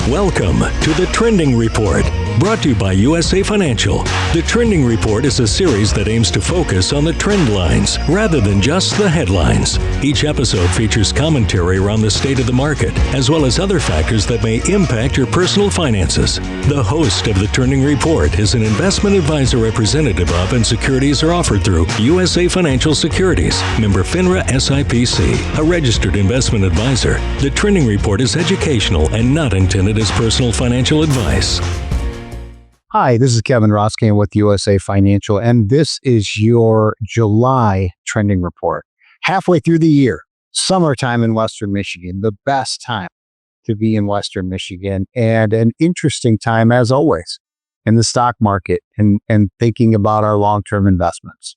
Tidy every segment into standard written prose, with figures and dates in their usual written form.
Welcome to the Trending Report, brought to you by USA Financial. The Trending Report is a series that aims to focus on the trend lines rather than just the headlines. Each episode features commentary around the state of the market, as well as other factors that may impact your personal finances. The host of the Trending Report is an investment advisor representative of and securities are offered through USA Financial Securities, member FINRA SIPC, a registered investment advisor. The Trending Report is educational and not intended as personal financial advice. Hi, this is Kevin Roskam with USA Financial, and this is your July Trending Report. Halfway through the year, summertime in Western Michigan, the best time to be in Western Michigan, and an interesting time, as always, in the stock market and thinking about our long-term investments.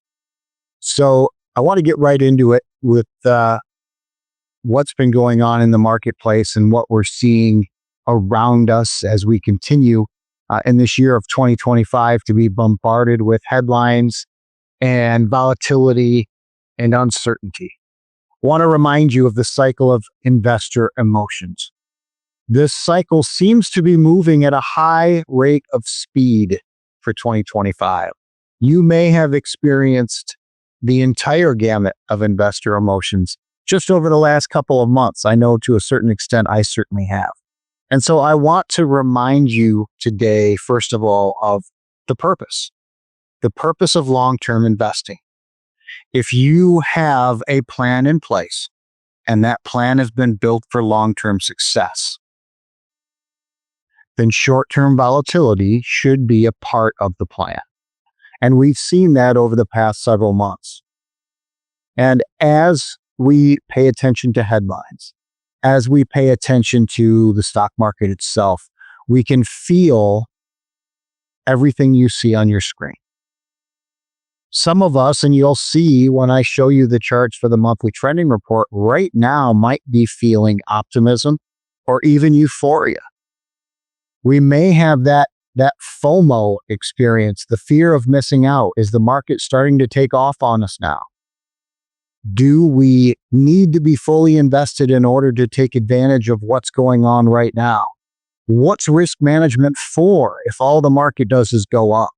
So I want to get right into it with what's been going on in the marketplace and what we're seeing around us as we continue in this year of 2025 to be bombarded with headlines and volatility and uncertainty. I want to remind you of the cycle of investor emotions. This cycle seems to be moving at a high rate of speed for 2025. You may have experienced the entire gamut of investor emotions just over the last couple of months. I know to a certain extent I certainly have. And so I want to remind you today, first of all, of the purpose of long-term investing. If you have a plan in place and that plan has been built for long-term success, then short-term volatility should be a part of the plan. And we've seen that over the past several months. And as we pay attention to headlines, as we pay attention to the stock market itself, we can feel everything you see on your screen. Some of us, and you'll see when I show you the charts for the monthly trending report, right now might be feeling optimism or even euphoria. We may have that FOMO experience, the fear of missing out. Is the market starting to take off on us now? Do we need to be fully invested in order to take advantage of what's going on right now? What's risk management for if all the market does is go up?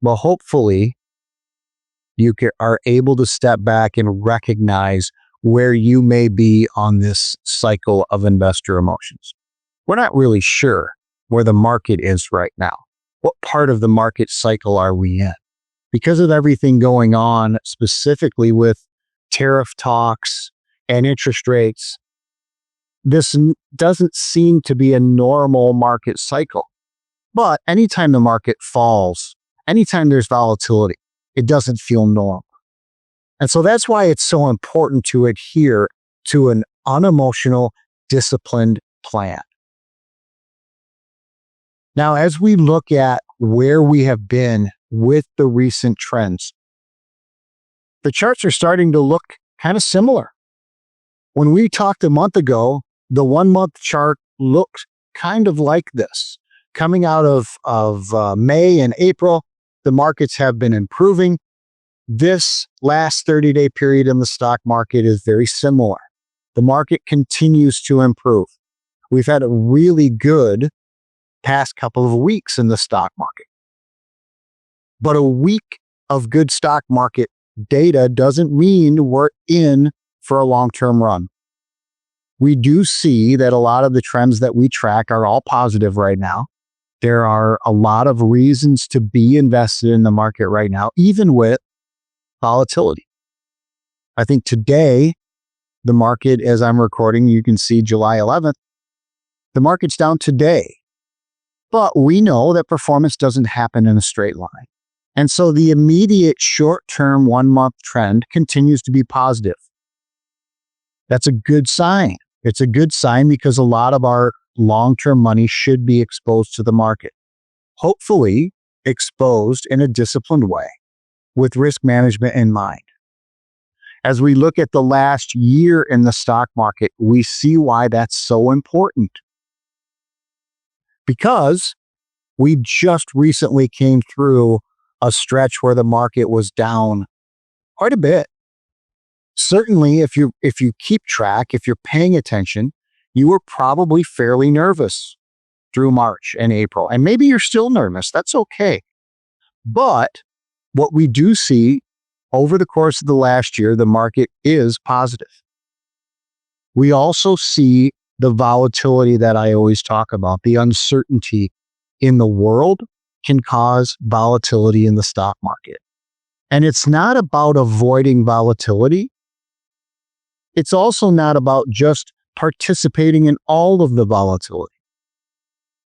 Well, hopefully, you are able to step back and recognize where you may be on this cycle of investor emotions. We're not really sure where the market is right now. What part of the market cycle are we in? Because of everything going on, specifically with tariff talks and interest rates, this doesn't seem to be a normal market cycle. But anytime the market falls, anytime there's volatility, it doesn't feel normal. And so that's why it's so important to adhere to an unemotional, disciplined plan. Now, as we look at where we have been with the recent trends, the charts are starting to look kind of similar. When we talked a month ago, the 1 month chart looked kind of like this. Coming out of May and April, the markets have been improving. This last 30-day period in the stock market is very similar. The market continues to improve. We've had a really good past couple of weeks in the stock market. But a week of good stock market data doesn't mean we're in for a long-term run. We do see that a lot of the trends that we track are all positive right now. There are a lot of reasons to be invested in the market right now, even with volatility. I think today, the market, as I'm recording, you can see July 11th, the market's down today. But we know that performance doesn't happen in a straight line. And so the immediate short-term 1 month trend continues to be positive. That's a good sign. It's a good sign because a lot of our long-term money should be exposed to the market. Hopefully exposed in a disciplined way with risk management in mind. As we look at the last year in the stock market, we see why that's so important. Because we just recently came through a stretch where the market was down quite a bit. Certainly, if you keep track, if you're paying attention, you were probably fairly nervous through March and April. And maybe you're still nervous. That's okay. But what we do see over the course of the last year, the market is positive. We also see the volatility that I always talk about. The uncertainty in the world can cause volatility in the stock market. And it's not about avoiding volatility. It's also not about just participating in all of the volatility.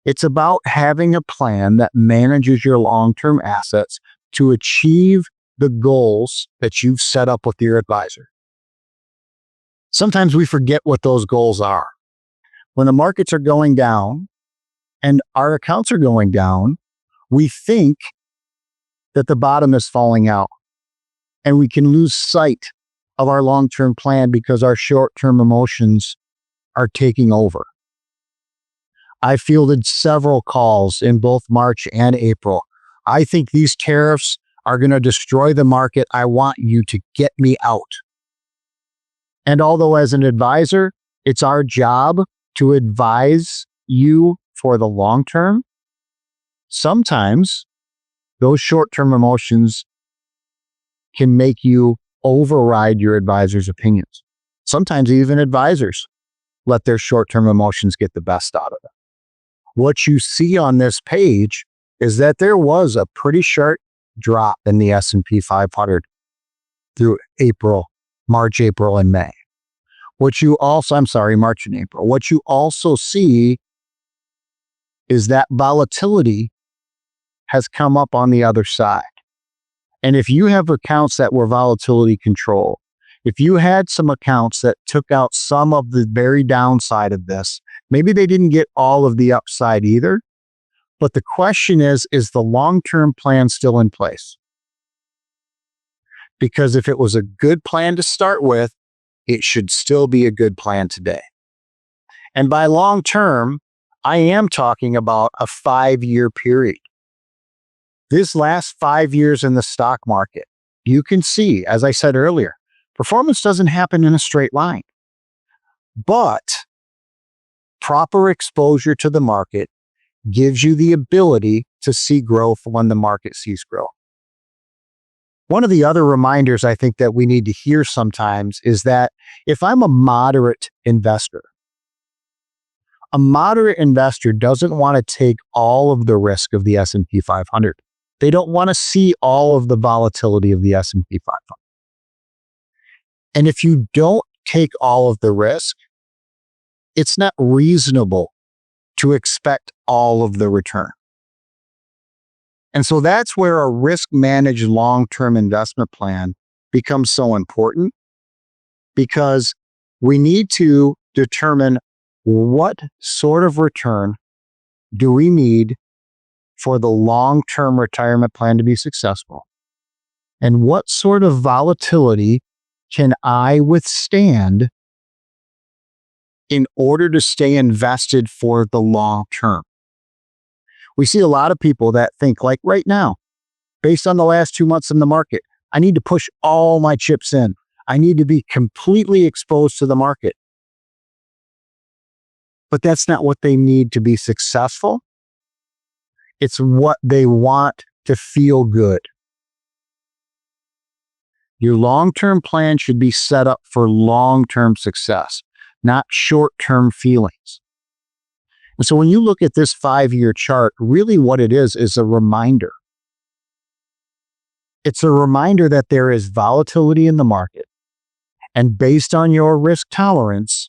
It's about having a plan that manages your long-term assets to achieve the goals that you've set up with your advisor. Sometimes we forget what those goals are. When the markets are going down and our accounts are going down, we think that the bottom is falling out, and we can lose sight of our long-term plan because our short-term emotions are taking over. I fielded several calls in both March and April. I think these tariffs are going to destroy the market. I want you to get me out. And although as an advisor, it's our job to advise you for the long term, sometimes those short-term emotions can make you override your advisor's opinions. Sometimes even advisors let their short-term emotions get the best out of them. What you see on this page is that there was a pretty sharp drop in the S&P 500 through March, April, and May. March and April. What you also see is that volatility has come up on the other side. And if you have accounts that were volatility controlled, if you had some accounts that took out some of the very downside of this, maybe they didn't get all of the upside either. But the question is the long-term plan still in place? Because if it was a good plan to start with, it should still be a good plan today. And by long-term, I am talking about a 5-year period. This last 5 years in the stock market, you can see, as I said earlier, performance doesn't happen in a straight line. But proper exposure to the market gives you the ability to see growth when the market sees growth. One of the other reminders I think that we need to hear sometimes is that if I'm a moderate investor doesn't want to take all of the risk of the S&P 500. They don't want to see all of the volatility of the S&P 500. And if you don't take all of the risk, it's not reasonable to expect all of the return. And so that's where a risk-managed long-term investment plan becomes so important, because we need to determine what sort of return do we need for the long-term retirement plan to be successful, and what sort of volatility can I withstand in order to stay invested for the long term. We see a lot of people that think, like right now, based on the last 2 months in the market, I need to push all my chips in. I need to be completely exposed to the market. But that's not what they need to be successful. It's what they want to feel good. Your long-term plan should be set up for long-term success, not short-term feelings. And so when you look at this 5-year chart, really what it is a reminder. It's a reminder that there is volatility in the market. And based on your risk tolerance,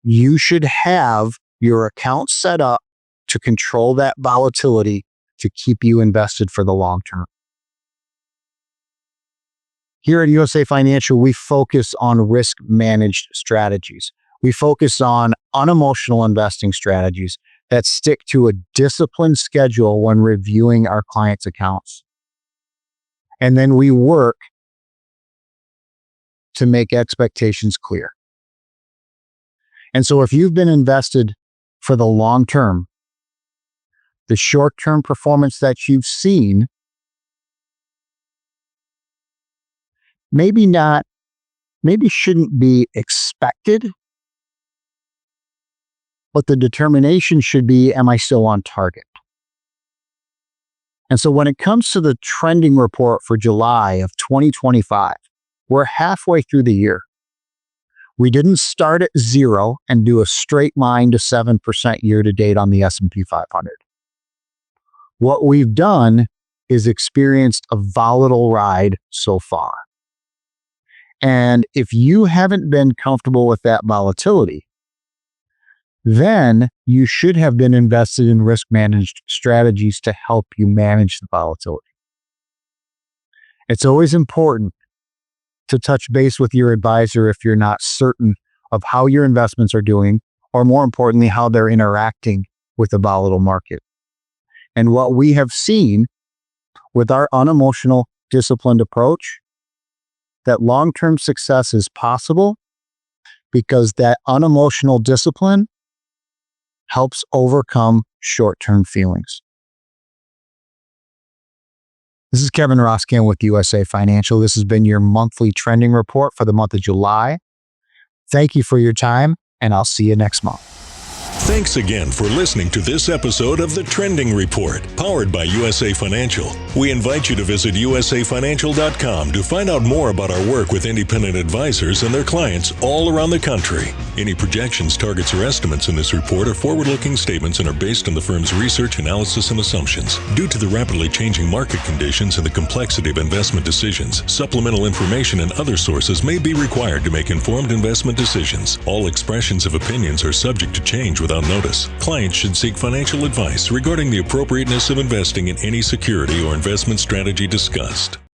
you should have your account set up to control that volatility to keep you invested for the long term. Here at USA Financial, we focus on risk-managed strategies. We focus on unemotional investing strategies that stick to a disciplined schedule when reviewing our clients' accounts. And then we work to make expectations clear. And so if you've been invested for the long term, the short-term performance that you've seen maybe shouldn't be expected, but the determination should be, am I still on target? And so when it comes to the trending report for July of 2025, we're halfway through the year. We didn't start at 0 and do a straight line to 7% year to date on the S&P 500. What we've done is experienced a volatile ride so far. And if you haven't been comfortable with that volatility, then you should have been invested in risk managed strategies to help you manage the volatility. It's always important to touch base with your advisor if you're not certain of how your investments are doing, or more importantly, how they're interacting with a volatile market. And what we have seen with our unemotional, disciplined approach, that long-term success is possible because that unemotional discipline helps overcome short-term feelings. This is Kevin Roskam with USA Financial. This has been your monthly trending report for the month of July. Thank you for your time, and I'll see you next month. Thanks again for listening to this episode of The Trending Report, powered by USA Financial. We invite you to visit usafinancial.com to find out more about our work with independent advisors and their clients all around the country. Any projections, targets, or estimates in this report are forward-looking statements and are based on the firm's research, analysis, and assumptions. Due to the rapidly changing market conditions and the complexity of investment decisions, supplemental information and other sources may be required to make informed investment decisions. All expressions of opinions are subject to change without notice. Clients should seek financial advice regarding the appropriateness of investing in any security or investment strategy discussed.